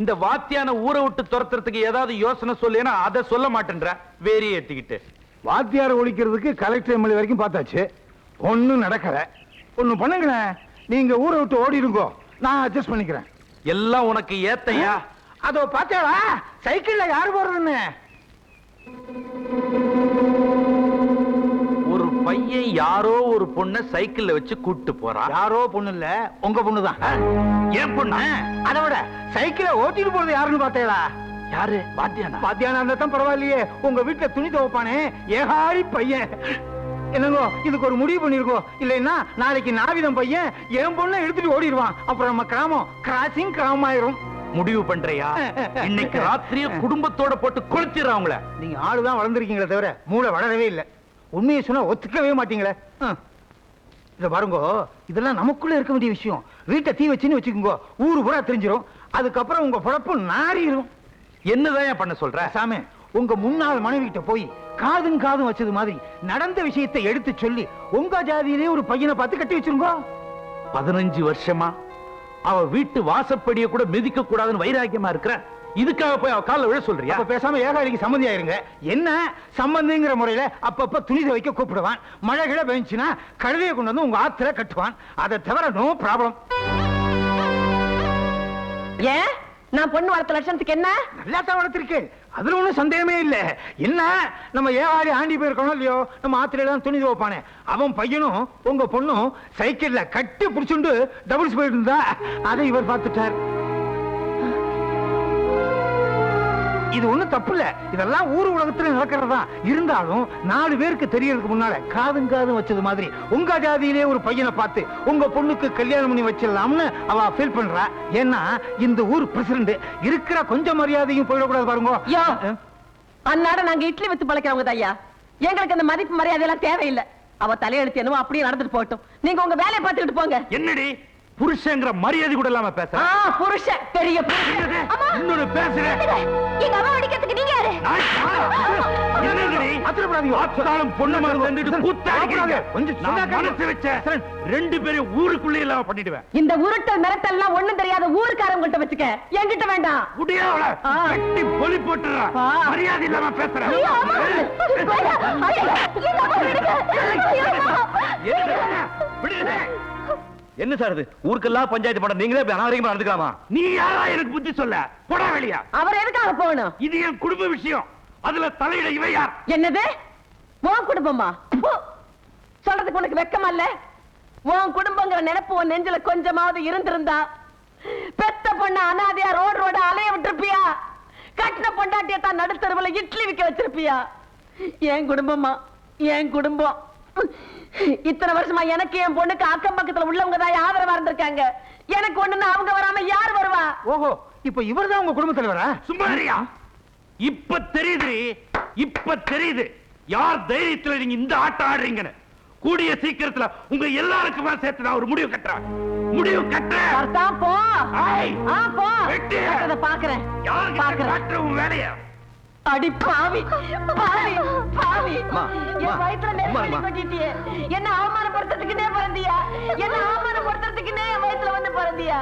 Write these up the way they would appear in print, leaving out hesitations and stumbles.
இந்த வாத்தியான ஊரை விட்டு துரத்துறதுக்கு ஏதாவது யோசனை சொல்லேன்னா அதை சொல்ல மாட்டேன்ற வேறியே ஏத்திக்கிட்டு. வாத்தியார ஒழிக்கிறதுக்கு கலெக்டர் எம்எல்ஏ வரைக்கும் பார்த்தாச்சு, ஒன்னும் நடக்கல. ஒண்ணு பண்ணுங்களேன், நீங்க ஊரை விட்டு ஓடிடுங்கோ, நான் அட்ஜஸ்ட் பண்ணிக்கிறேன். எல்லாம் உனக்கு ஏத்தையா? அதோ பாத்தியாளா சைக்கிள்ல யாரு போறதுன்னு? ஒரு பையன் யாரோ ஒரு பொண்ண சைக்கிள்ல வச்சு கூட்டு போறான். யாரோ பொண்ணு இல்ல, உங்க பொண்ணுதான். ஏன் பொண்ணு? அதை விட சைக்கிள ஓட்டிட்டு போறது யாருன்னு பாத்தீங்களா? யாரு? வாத்தியானா? வாத்தியானா இருந்தா பரவாயில்லையே, உங்க வீட்டுல துணி துவைப்பானே ஏகாரி பையன். என்னங்கோ இதுக்கு ஒரு முடிவு பண்ணிருக்கோம், இல்லைன்னா நாளைக்கு நாவிதம் பையன் என் பொண்ணை எடுத்துட்டு ஓடிடுவான். அப்புறம் நம்ம கிராமம் கிராசிங் கிராமம் ஆயிரும். முடிவு பண்றியா? இன்னைக்கு ராத்திரியே குடும்பத்தோட போட்டு கொளுத்திடுறாங்கள. நீங்க ஆளுதான் வளர்ந்துருக்கீங்களே தவிர மூளை வளரவே இல்லை. உண்மையை சொன்னா ஒத்துக்கவே மாட்டீங்களே. இத பாருங்க, இதெல்லாம் நமக்குள்ள இருக்க வேண்டிய விஷயம். வீட்டை தீ வச்சுன்னு வச்சுக்கோங்க, ஊரு பூரா தெரிஞ்சிடும். அதுக்கப்புறம் உங்க பொழப்பு நாரிடும். என்னதான் பண்ண சொல்ற? சாமி, உங்க முன்னாள் மனைவி கிட்ட போய் காதும் காதும் வச்சது மாதிரி நடந்த விஷயத்தை எடுத்து சொல்லி உங்க ஜாதியிலே ஒரு பையனை பார்த்து கட்டி வச்சிருங்க. 15 வருஷமா அவ வீட்டு வாசப்படியை கூட மிதிக்க கூடாதுன்னு வைராக்கியமா இருக்கிற, இதுக்காக போய் அவ கால விழ சொல்றியா? அப்ப பேசாம ஏகாலிக்கு சம்மந்தி ஆயிருங்க. என்ன சம்பந்திங்கிற முறையில அப்பப்ப துணி துவைக்க கூப்பிடுவான். மழை கிழ பெஞ்சுன்னா கழுதையை கொண்டு வந்து உங்க ஆத்துல கட்டுவான். அதை தவிர நோ ப்ராப்ளம். ஏன் நான் பொண்ணு வளர்த்த லட்சணத்துக்கு என்ன? நல்லா தான் வளர்த்திருக்கேன், அதுல ஒண்ணும் சந்தேகமே இல்ல. என்ன நம்ம ஏகாலி ஆண்டி போயிருக்கணும் இல்லையோ, நம்ம ஆத்துல தான் துணி துவைப்பானே அவன் பையனும் உங்க பொண்ணும் சைக்கிள்ல கட்டி பிடிச்சுண்டு டபுள்ஸ் போயிட்டு இருந்தா அதை இவர் பார்த்துட்டார். இது ஒண்ணும் தப்பு இல்ல, இதெல்லாம் ஊர் உலகத்துல நடக்கிறதா. இருந்தாலும் 4 பேருக்கு தெரியறதுக்கு முன்னால காதும் காதும் வச்சது மாதிரி உங்க ஜாதியிலே ஒரு பையனை பார்த்து உங்க பொண்ணுக்கு கல்யாணம் பண்ணி வச்சிடலாம்னு அவ ஃபீல் பண்றா. ஏன்னா இந்த ஊர் பிரசிடண்ட் இருக்கிற கொஞ்சம் மரியாதையும் போயிடக்கூடாது பாருங்க. அன்னாட நாங்க இட்லி வித்து பழக்கிறவங்க ஐயா, எங்களுக்கு அந்த மதிப்பு மரியாதை எல்லாம் தேவையில்லை. அவ தலையெழுத்து என்னவோ அப்படியே நடந்துட்டு போகட்டும், நீங்க உங்க வேலையை பார்த்துட்டு போங்க. என்னடி புருஷங்கிற மரியாதை கூட இல்லாம பேசுற? புருஷன் பெரிய புருஷன். இன்னொரு பேசுறேன். எங்க அம்மா அடிக்கிறதுக்கு நீங்க யாரு? என்னங்கடி ஆத்தாலும் பொண்ணு மாதிரி வந்துட்டு கூத்தாடிக்கிறீங்க. கொஞ்சம் மனசு வச்ச 2 பேரும் ஊருக்குள்ளே இல்லாம பண்ணிடுவேன். இந்த உருட்டல் மிரட்டல் எல்லாம் ஒண்ணும் தெரியாத ஊருக்காரங்கிட்ட வச்சுக்க, என்கிட்ட வேண்டாம். முடியாவல கட்டி பொலி போட்டுறா. மரியாதை இல்லாம பேசுற. என்ன சார் இது? ஊருக்கெல்லாம் பஞ்சாயத்து பண்ண நீங்களே அனாவரிகமா நடந்துக்கலாமா? நீ யாரா எனக்கு புத்தி சொல்ல? போடா வெளியா. அவர் எதுக்காக போகணும்? இது என் குடும்ப விஷயம், அதுல தலையிட இவ யார்? என்னது உன் குடும்பமா? சொல்றதுக்கு உனக்கு வெக்கமா இல்ல? உன் குடும்பங்கிற நினைப்பு உன் நெஞ்சில கொஞ்சமாவது இருந்திருந்தா பெத்த பொண்ணு அனாதையா ரோட அலைய விட்டுருப்பியா? கட்டின பொண்டாட்டிய தான் நடுத்தருவுல இட்லி விக்க வச்சிருப்பியா? என் குடும்பமா, என் குடும்பம். இத்தனை வருஷமா எனக்கு என் பொண்ணுக்கு அக்கம் பக்கத்துல உள்ளவங்க தான் ஆதரவா இருந்திருக்காங்க. எனக்கு ஒண்ணுன்னா அவங்க வராம யார் வருவா? ஓஹோ, இப்ப இவர்தான் உங்க குடும்ப தலைவரா? சும்மாரியா? இப்ப தெரியுது, இப்ப தெரியுது யார் தைரியத்துல நீங்க இந்த ஆட்டம் ஆடுறீங்கன்னு. கூடிய சீக்கிரத்துல உங்க எல்லாருக்குமா சேர்த்து நான் ஒரு முடிவு கட்டுறேன். முடிவு கட்டுறேன். போ போ, பாக்குறேன். யாருக்கு உன் வேலையா? அடி பாவி பாவி பாவி, என் வயித்துல நெருப்பு கொட்டிட்டியே. என்ன அவமானப்படுத்துறதுக்குன்னே பிறந்தியா? என்ன அவமானப்படுத்துறதுக்குன்னே என் வயித்துல வந்து பிறந்தியா?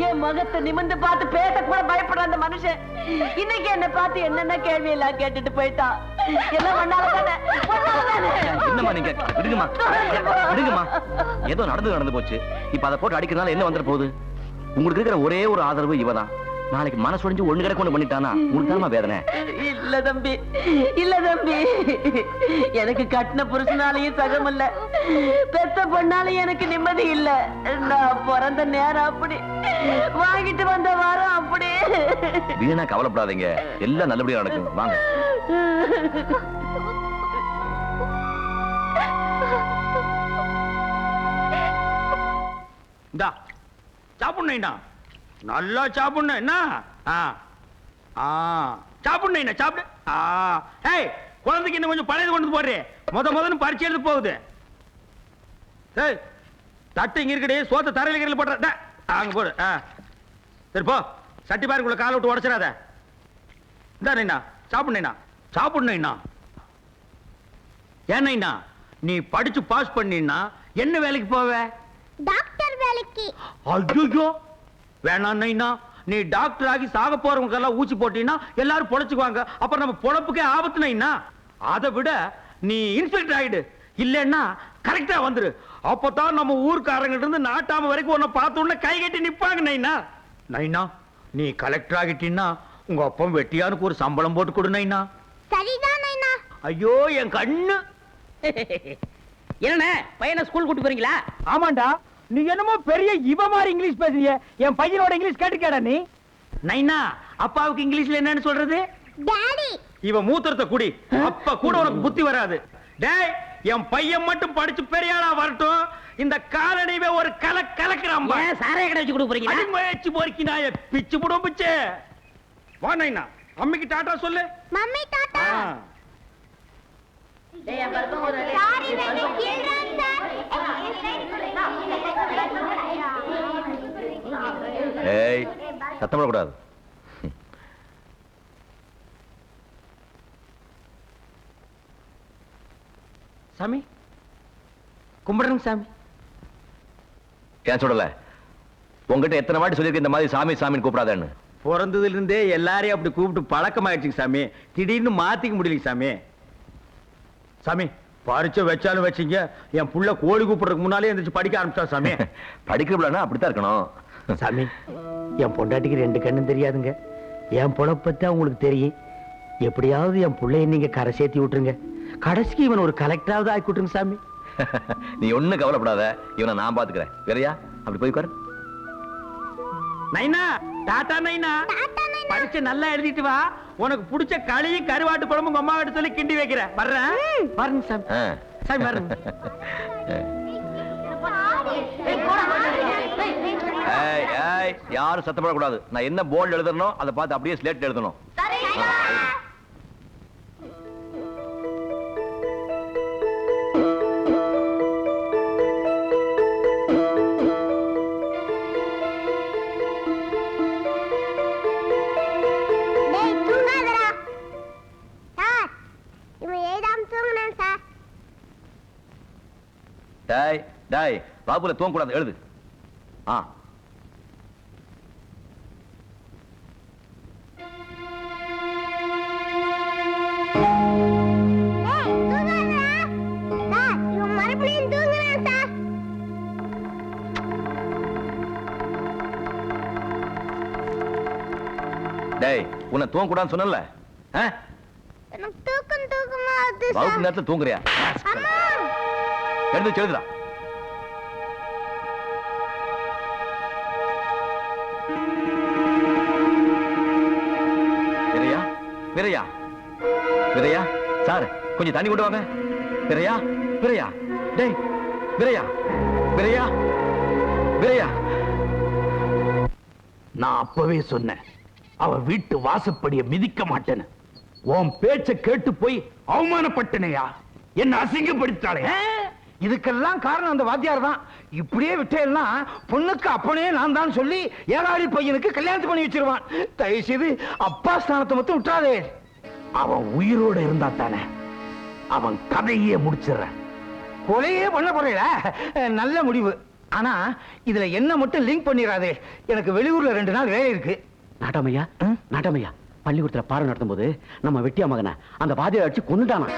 என் முகத்தை நிமிர்ந்து பார்த்து பேச கூட பயப்படுற அந்த மனுஷன் இன்னைக்கு என்ன பார்த்து என்னென்ன கேள்வி எல்லாம் கேட்டுட்டு போயிட்டான். எல்லாம் பண்ணாலதானே? என்னமா நீங்க விடுங்கம்மா, விடுங்கம்மா. ஏதோ நடந்து போச்சு. இப்ப அதை போட்டு அடிக்கிறதுனால என்ன வந்துட போகுது? உங்களுக்கு இருக்கிற ஒரே ஒரு ஆதரவு இவதான். நாளைக்கு மனசு ஒழிஞ்சு ஒண்ணு கிடக்கு ஒண்ணு பண்ணிட்டானா உங்களுக்கு தானமா வேதனை? இல்ல தம்பி, இல்ல தம்பி, எனக்கு கட்டின புருஷனாலையும் சகம் இல்ல, பெத்த பொண்ணாலையும் எனக்கு நிம்மதி இல்ல. நான் பிறந்த நேரம் அப்படி, வாங்கிட்டு வந்த வாரம் அப்படி. வீணா கவலைப்படாதீங்க, எல்லாம் நல்லபடியா நடக்கும். வாங்க. இந்தா சாப்பிடணும், நல்லா சாப்பிடணும். என்ன சாப்பிடணும், சாப்பிடு. ஏய், குழந்தைக்கு இன்னும் கொஞ்சம் பழையது கொண்டு போடுறே. முதன்னு பறிச்சு எடுத்து போகுது. ஏய், தட்டு இங்க இருக்கடி, சோத்த தரையில கரையில் போடுற. அங்க போடு. சரி போ, சட்டி பாருக்குள்ள காலை விட்டு உடச்சிடாத. இந்தா சாப்பிடணும், சாப்பிடணும். ஏன்னா நீ படிச்சு பாஸ் பண்ணினா என்ன வேலைக்கு போவ? டாக்டர் வேலைக்கு. ஐயோ வேணாம் நைனா, நீ டாக்டர் ஆகி சாக போறவங்க எல்லாம் ஊசி போட்டீங்கன்னா எல்லாரும் பொழைச்சுக்குவாங்க. அப்புறம் நம்ம பொழப்புக்கே ஆபத்து நைனா. அதை விட நீ இன்ஸ்பெக்டர் ஆயிடு, இல்லன்னா கரெக்டா வந்துரு. அப்பதான் நம்ம ஊர்க்காரங்கிட்ட இருந்து நாட்டாம வரைக்கும் உன்னை பார்த்த உடனே கை கட்டி நிப்பாங்க நைனா. நைனா நீ கலெக்டர் ஆகிட்டீன்னா உங்க அப்பா வெட்டியானுக்கு ஒரு சம்பளம் போட்டு கொடு நைனா. சரிதான் நைனா. ஐயோ என் கண்ணு. என்ன பையனை ஸ்கூல் கூட்டி போறீங்களா? ஆமாண்டா, நீ என்னமோ பெரிய இவ மாதிரி இங்கிலீஷ் பேசுறிய. என் பையனோட இங்கிலீஷ் கேட்டுக்கடா நீ. நைனா அப்பாவுக்கு இங்கிலீஷ்ல என்னன்னு சொல்றது? டாடி. இவ மூத்திரத்தை குடி, அப்ப கூட உனக்கு புத்தி வராது. டேய் என் பையன் மட்டும் படிச்சு பெரியாளா வரட்டும், இந்த காலனிவே ஒரு கலக்கிறான். சாரைய கடை வச்சு கொடுக்க போறீங்களா? முயற்சி போறீங்க நாய பிச்சு போடும் பிச்சு. வா நைனா, அம்மிக்கு டாட்டா சொல்லு. மம்மி டாடா. சாரி நைனா, கீழ்றான் சார். ஏய் சத்தம் போடக்கூடாது. சாமி கும்பிடுறேங்க சாமி. ஏன் சொல்லல? உங்ககிட்ட எத்தனை வாட்டி சொல்லியிருக்க இந்த மாதிரி சாமி சாமின்னு கூப்பிடாதேன்னு? பிறந்ததுல இருந்தே எல்லாரையும் அப்படி கூப்பிட்டு பழக்கமாயிடுச்சுங்க சாமி. திடீர்னு மாத்திக்க முடியல சாமி. சாமி பரிச்சை வச்சாலும் வச்சீங்க, என் புள்ள கோழி கூப்பிடுறதுக்கு முன்னாலே எந்திரிச்சு படிக்க ஆரம்பிச்சா சாமி. படிக்கிறப்பலன்னா அப்படித்தான் இருக்கணும். சாமி என் பொண்டாட்டிக்கு 2 கண்ணும் தெரியாதுங்க. என் பொழப்பத்தை உங்களுக்கு தெரியும். எப்படியாவது என் பிள்ளைய நீங்க கரை சேர்த்தி விட்டுருங்க. கடைசிக்கு இவன் ஒரு கலெக்டராவது ஆக்கி விட்டுருங்க சாமி. நீ ஒண்ணு கவலைப்படாத, இவனை நான் பாத்துக்கிறேன். வேறையா அப்படி போய் உட்காரு. நைனா டாடா நைனா. பரிச்சை நல்லா எழுதிட்டு வா. உனக்கு பிடிச்ச களியும் கருவாட்டு குழம்பு உங்க அம்மா கிட்ட சொல்லி கிண்டி வைக்கிறேன். வர்றேன். பாருங்க சாமி. சாமி பாருங்க. யாரும் சத்தப்படக்கூடாது. நான் என்ன போர்டு எழுதணும் அதை பார்த்து அப்படியே ஸ்லேட் எழுதணும். டேய் தூங்காதடா. சார் இவன் ஏதாம் தூங்குறான் சார். டாய் டாய் பாபுல தூங்க கூடாது, எழுது. ஆ டேய் தூங்காதடா. சார் இவன் மறுபடியும் தூங்குறான் சார். டேய் உன்னை தூங்க கூடாதுன்னு சொன்னல? எனக்கு தூக்கமா வருது சார். வகுப்பு நேரத்துல தூங்குறியா? அம்மா. எழுது எழுதுடா. விரையா விரையா விரையா சார் கொஞ்சம் தண்ணி கொண்டு வாங்க. விரையா விரையா டேய் விரையா விரையா விரையா. நான் அப்பவே சொன்னேன், அவ வீட்டு வாசப்படிய மிதிக்க மாட்டேன்னு. உன் பேச்ச கேட்டு போய் அவமானப்பட்டனையா, என்ன அசிங்கப்படுத்தாளே. இதுக்கெல்லாம் காரணம் அந்த வாத்தியார் தான். இப்படியே விட்டேன்னா பொண்ணுக்கு அப்பனே நான் தான் சொல்லி ஏழாடி பையனுக்கு கல்யாணத்தை பண்ணி வச்சிருவான். தயவு செய்து அப்பா ஸ்தானத்தை மட்டும் விட்டாதே. அவன் உயிரோட இருந்தா தானே அவன் கதையே முடிச்சிடறேன். கொலையே பண்ண போறீல, நல்ல முடிவு. ஆனா இதுல என்ன மட்டும் லிங்க் பண்ணிடாதே. எனக்கு வெளியூர்ல 2 நாள் வேலை இருக்கு. நாட்டாமையா நாட்டாமையா, பள்ளிக்கூடத்துல பாடம் நடத்தும் போது நம்ம வெட்டியா மகனை அந்த வாதியை அடிச்சு கொன்னுட்டானா?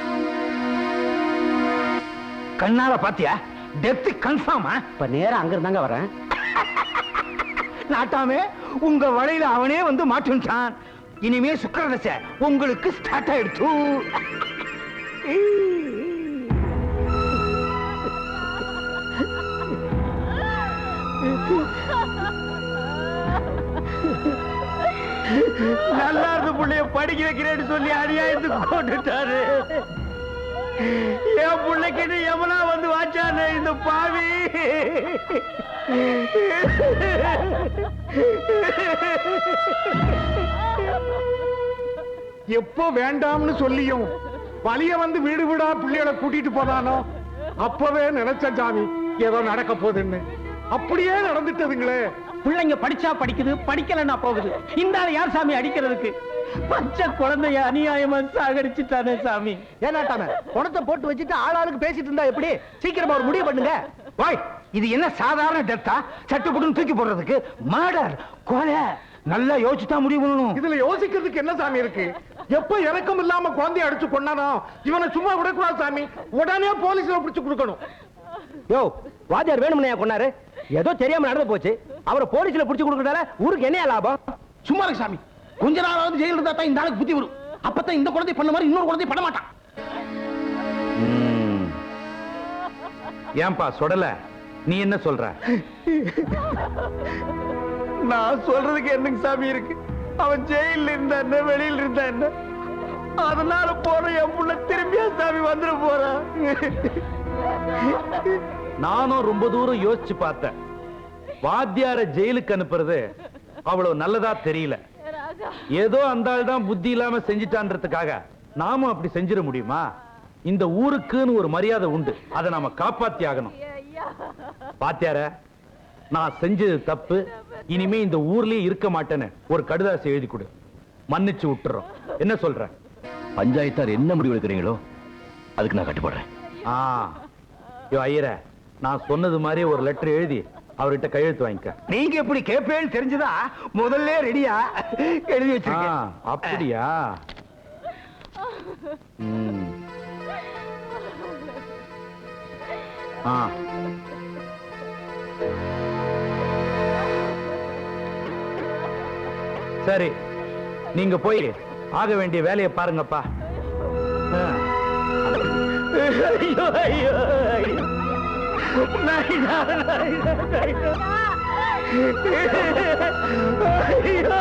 கண்ணால பாத்தியா? டெத் கன்ஃபார்மா? இப்ப நேரா அங்க இருந்தாங்க வரேன். நாட்டாமே உங்க வலையில அவனே வந்து மாட்டுட்டான். இனிமே சுக்கிரதசை உங்களுக்கு ஸ்டார்ட் ஆயிடுச்சு. நல்லா இருந்த புள்ளைய படிக்க வைக்கிறேன்னு சொல்லி அநியாயத்துக்கு கொண்டுட்டாரு. என் பிள்ளைக்கு எவனா வந்து வாச்சானே இந்த பாவி. எப்போ வேண்டாம்னு சொல்லியும் வலிய வந்து வீடு வீடா பிள்ளைகளை கூட்டிட்டு போதானோ அப்பவே நினைச்ச சாமி ஏதோ நடக்க போகுதுன்னு. அப்படியே நடந்துட்டதுங்களே. பிள்ளைங்க படிச்சா படிக்குது, படிக்கலன்னா போகுது. இந்த ஆளு யார் சாமி அடிக்கிறதுக்கு? பச்சை குழந்தைய அநியாயமா சாகடிச்சுட்டானே சாமி. ஏனாட்டாம பணத்தை போட்டு வச்சுட்டு ஆளாளுக்கு பேசிட்டு இருந்தா எப்படி? சீக்கிரமா ஒரு முடிவு பண்ணுங்க. வாய், இது என்ன சாதாரண டெத்தா? சட்டு போட்டு தூக்கி போடுறதுக்கு? மர்டர், கொலை. நல்லா யோசிச்சுதான் முடிவு பண்ணணும். இதுல யோசிக்கிறதுக்கு என்ன சாமி இருக்கு? எப்ப இறக்கம் இல்லாம குழந்தைய அடிச்சு கொண்டானோ இவனை சும்மா விடக்கூடாது சாமி. உடனே போலீஸ்ல பிடிச்சு கொடுக்கணும். யோ வாத்தியார் வேணும்னே கொண்டாரு, ஏதோ தெரியாம நடந்து போச்சு. அவரை போலீஸ்ல புடிச்சு கொடுக்கறதால ஊருக்கு என்ன லாபம்? சும்மா இருக்கு சாமி. கொஞ்ச நாளாவது ஜெயில இருந்தா தான் இந்த ஆளுக்கு புத்தி வரும். அப்பதான் இந்த குழந்தை பண்ண மாதிரி இன்னொரு குழந்தை பண்ண மாட்டான். ஏன்பா சொல்லல? நீ என்ன சொல்ற? நான் சொல்றதுக்கு என்னங்க சாமி இருக்கு? அவன் ஜெயில இருந்தா என்ன, வெளியில இருந்தா என்ன? அதனால போற என் புள்ள திரும்பியா சாமி வந்துட போறான். நானும் ரொம்ப தூரம் யோசிச்சு பார்த்தேன். வாத்தியார ஜெயிலுக்கு அனுப்புறது அவ்வளவு நல்லதா தெரியல. ஏதோ அந்த ஆள் தான் புத்தி இல்லாம செஞ்சிட்டான்றதுக்காக நாமும் அப்படி செஞ்சிட முடியுமா? இந்த ஊருக்குன்னு ஒரு மரியாதை உண்டு, அதை நாம காப்பாத்தி ஆகணும். வாத்தியார, நான் செஞ்சது தப்பு, இனிமே இந்த ஊர்லயே இருக்க மாட்டேன்னு ஒரு கடுதாசி எழுதி கொடு, மன்னிச்சு விட்டுறோம். என்ன சொல்ற? பஞ்சாயத்தார் என்ன முடிவு எடுக்கிறீங்களோ அதுக்கு நான் கட்டுப்படுறேன். ஐயர, நான் சொன்னது மாதிரி ஒரு லெட்டர் எழுதி அவர்கிட்ட கையெழுத்து வாங்கிக்க. நீங்க எப்படி கேப்பேன்னு தெரிஞ்சுதா முதல்ல ரெடியா எழுதி வச்சிருக்கேன். அப்படியா? சரி, நீங்க போய் ஆக வேண்டிய வேலையை பாருங்கப்பா. ஐயோ ஐயோ ஐயோ, நாயினா, நாயினா, நாயினா. ஐயோ.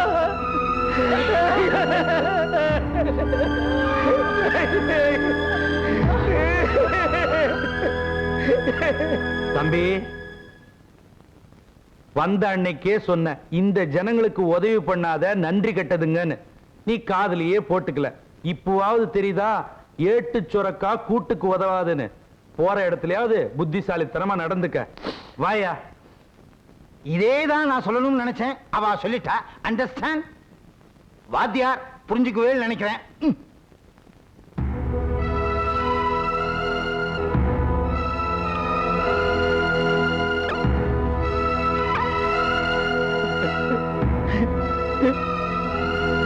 தம்பி, வந்த அன்னைக்கே சொன்ன இந்த ஜனங்களுக்கு உதவி பண்ணாத நன்றி கெட்டதுங்கன்னு. நீ காதுலயே போட்டுக்கல. இப்போவாவது தெரியுதா ஏட்டு சுரக்கா கூட்டுக்கு உதவாதுன்னு? போற இடத்துலயாவது புத்திசாலித்தனமா நடந்துக்க. வாயா. இதேதான் நான் சொல்லணும்னு நினைச்சேன், அவ சொல்லிட்டா. அண்டர்ஸ்டாண்ட்? வாத்தியார் புரிஞ்சுக்கவே நினைக்கிறேன்.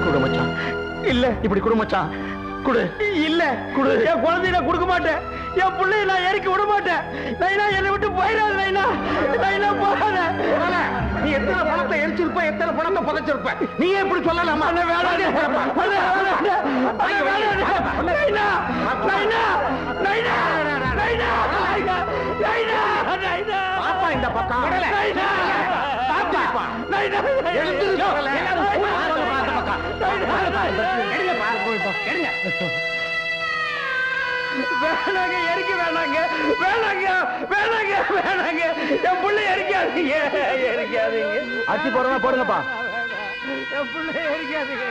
குடும்பச்சான் இல்ல, இப்படி குடும்பச்சான் குடு. இல்ல குடு. என் குழந்தைய கொடுக்க மாட்டேன், என் பிள்ளைய நான் இறக்கி விட மாட்டேன். நைனா, என்னை விட்டு போயிடாது நைனா. நைனா போகாத. நீ எத்தனை பணத்தை எரிச்சிருப்ப, எத்தனை பணத்தை புதைச்சிருப்ப, நீ எப்படி சொல்லலாமா? இந்த பக்கம் வேணாங்க, எரிக்க வேணாங்க, வேணாங்க, வேணாங்க, வேணாங்க. என் பிள்ளை எரிக்காதீங்க, எரிக்காதீங்க. அடிச்சு போடுறதா போடுங்கப்பா. என் பிள்ளை எரிக்காதீங்க.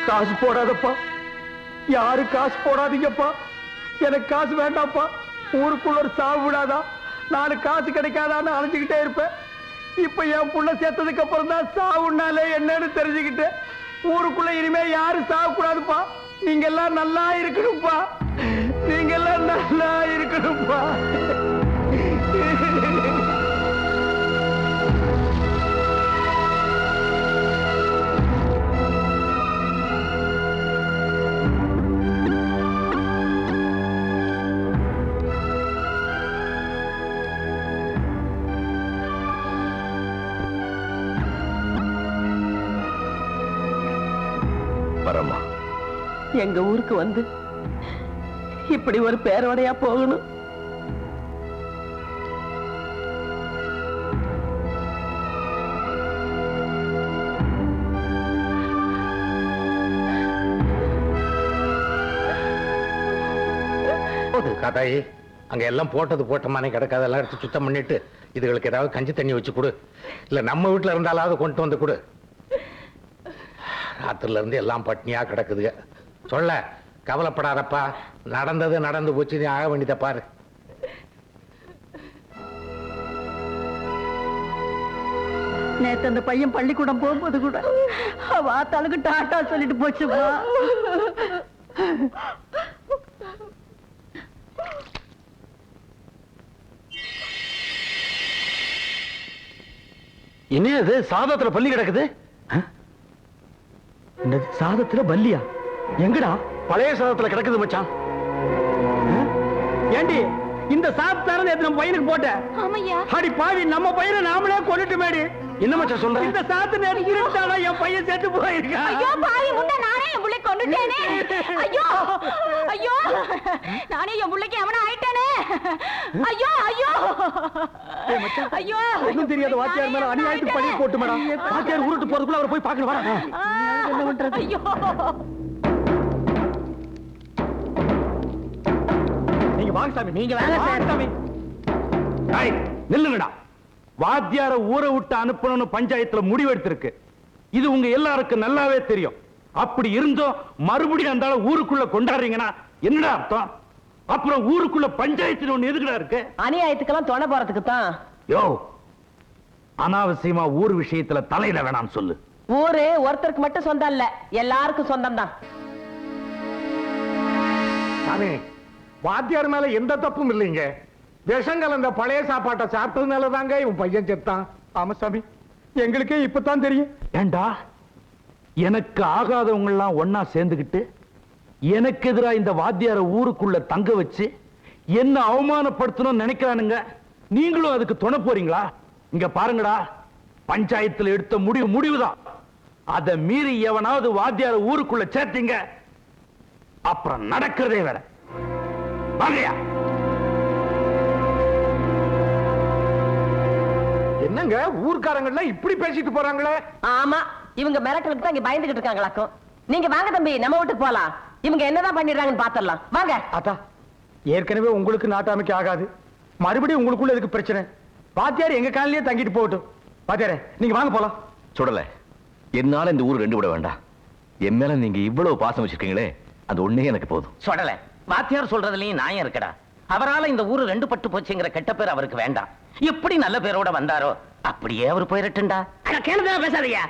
காசு போடாதப்பா, யாரு காசு போடாதீங்கப்பா. எனக்கு காசு வேண்டாம்ப்பா. ஊருக்குள்ள ஒரு சாவு விடாதா, நாலு காசு கிடைக்காதான்னு அழைச்சுக்கிட்டே இருப்பேன். இப்ப என் புள்ள சேர்த்ததுக்கு அப்புறம் தான் சாவுனாலே என்னன்னு தெரிஞ்சுக்கிட்டேன். ஊருக்குள்ள இனிமே யாரும் சாக கூடாதுப்பா. நீங்க எல்லாம் நல்லா இருக்கணும்ப்பா, நீங்க எல்லாம் நல்லா இருக்கணும்ப்பா. வரமா, எங்க ஊருக்கு வந்து இப்படி ஒரு பேரோடையா போகணும். காத்தாயி, அங்க எல்லாம் போட்டது போட்ட மாதிரி கிடக்காதெல்லாம் எடுத்து சுத்தம் பண்ணிட்டு இதுகளுக்கு ஏதாவது கஞ்சி தண்ணி வச்சு கொடு. இல்ல நம்ம வீட்டுல இருந்தாலாவது கொண்டு வந்து கொடு. ராத்திரில இருந்து எல்லாம் பட்னியா கிடக்குதுங்க. சொல்ல கவலைப்படாதப்பா, நடந்தது நடந்து போச்சு, நீ ஆக வேண்டியதை பாரு. நேத்து அந்த பையன் பள்ளிக்கூடம் போகும்போது கூட அவ ஆத்தாளுக்கு டாட்டா சொல்லிட்டு போச்சுப்பா. என்ன அது சாதத்துல பள்ளி கிடக்குது? இந்த சாதத்துல பல்லியா? எங்கடா? பழைய சாதத்துல கிடக்குது மச்சான். ஏண்டி இந்த சாதத்தாரன் நேத்து நம்ம பையனுக்கு போட்ட? ஆமையா. அடி பாவி, நம்ம பையனை நாமளே கொண்டுட்டு மேடி. என்ன மச்சான் சொல்ற? இந்த சாத்து நேத்து இருட்டானா என் பையன் செத்து போயிருக்கான். ஐயோ பாவி, முன்ன நானே என் புள்ளை கொண்டுட்டேனே. ஐயோ ஐயோ, நானே என் புள்ளைக்கு அவன ஆயிட்டேனே. ஐயோ ஐயோ ஐயோ, ஒண்ணும் தெரியாத வாத்தியார் மேல அநியாயத்துக்கு பழி போட்டு மேடம். வாத்தியார் உருட்டு போறதுக்குள்ள அவரை போய் பார்க்கணும். வர என்ன பண்றது? ஐயோ, நீங்க வாங்க சாமி, நீங்க வாங்க சாமி. நில்லுங்கடா. வாத்தியார ஊரை விட்டு அனுப்பணும்னு பஞ்சாயத்துல முடிவெடுத்திருக்கு. இது உங்க எல்லாருக்கும் நல்லாவே தெரியும். அப்படி இருந்தும் மறுபடியும் அந்த ஊருக்குள்ள கொண்டாடுறீங்கன்னா என்னடா அர்த்தம்? அப்புறம் ஊருக்குள்ள பஞ்சாயத்து ஒண்ணு எதுக்குடா இருக்கு? அநியாயத்துக்கெல்லாம் துணை போறதுக்கு தான். யோ, அனாவசியமா ஊர் விஷயத்துல தலையிட வேணாம் சொல்லு. ஊரு ஒருத்தருக்கு மட்டும் சொந்தம் இல்ல, எல்லாருக்கும் சொந்தம் தான். நானே வாத்தியார் மேல எந்த தப்பும் இல்லைங்க. விஷம் கலந்த பழைய சாப்பாட்டை சாப்பிட்டதுனால தாங்க இவன் பையன் செத்தான். ஆமா சாமி, எங்களுக்கே இப்பதான் தெரியும். ஏண்டா, எனக்கு ஆகாதவங்க எல்லாம் ஒன்னா சேர்ந்துகிட்டு எனக்கு எதிரா இந்த வாத்தியார ஊருக்குள்ள தங்க வச்சு என்ன அவமானப்படுத்தணும்னு நினைக்கிறானுங்க. நீங்களும் அதுக்கு துணை போறீங்களா? இங்க பாருங்கடா, பஞ்சாயத்துல எடுத்த முடிவுதான். அதை மீறி எவனாவது வாத்தியார ஊருக்குள்ள சேர்த்தீங்க, அப்புறம் நடக்கிறதே வேற. வாங்கயா. என்னங்க ஊர்க்காரங்க இப்படி பேசிட்டு போறாங்களே? ஆமா, இவங்க மிரட்டலுக்கு தான் இங்க பயந்துகிட்டு இருக்காங்களாக்கும். நீங்க வாங்க தம்பி, நம்ம வீட்டுக்கு போலாம். இவங்க என்னதான் பண்ணிடுறாங்கன்னு பாத்திரலாம். வாங்க. அத்தா, ஏற்கனவே உங்களுக்கு நாட்டாமைக்கு ஆகாது, மறுபடியும் உங்களுக்குள்ள எதுக்கு பிரச்சனை? வாத்தியார் எங்க காலையிலேயே தங்கிட்டு போகட்டும். வாத்தியாரே, நீங்க வாங்க போலாம். சுடல, என்னால இந்த ஊர் ரெண்டு விட வேண்டாம். என் மேல நீங்க இவ்வளவு பாசம் வச்சிருக்கீங்களே, அது ஒண்ணே எனக்கு போதும். சொல்லல, வாத்தியார் சொல்றதுலயும் நியாயம் இருக்கடா. அவரால இந்த ஊரு ரெண்டு பட்டு போச்சுங்கிற கெட்ட பேர் அவருக்கு வேண்டாம். எப்படி நல்ல பேரோட வந்தாரோ அப்படியே அவர் போயிரட்டுண்டா. கேளுதான் பேசாதீங்க.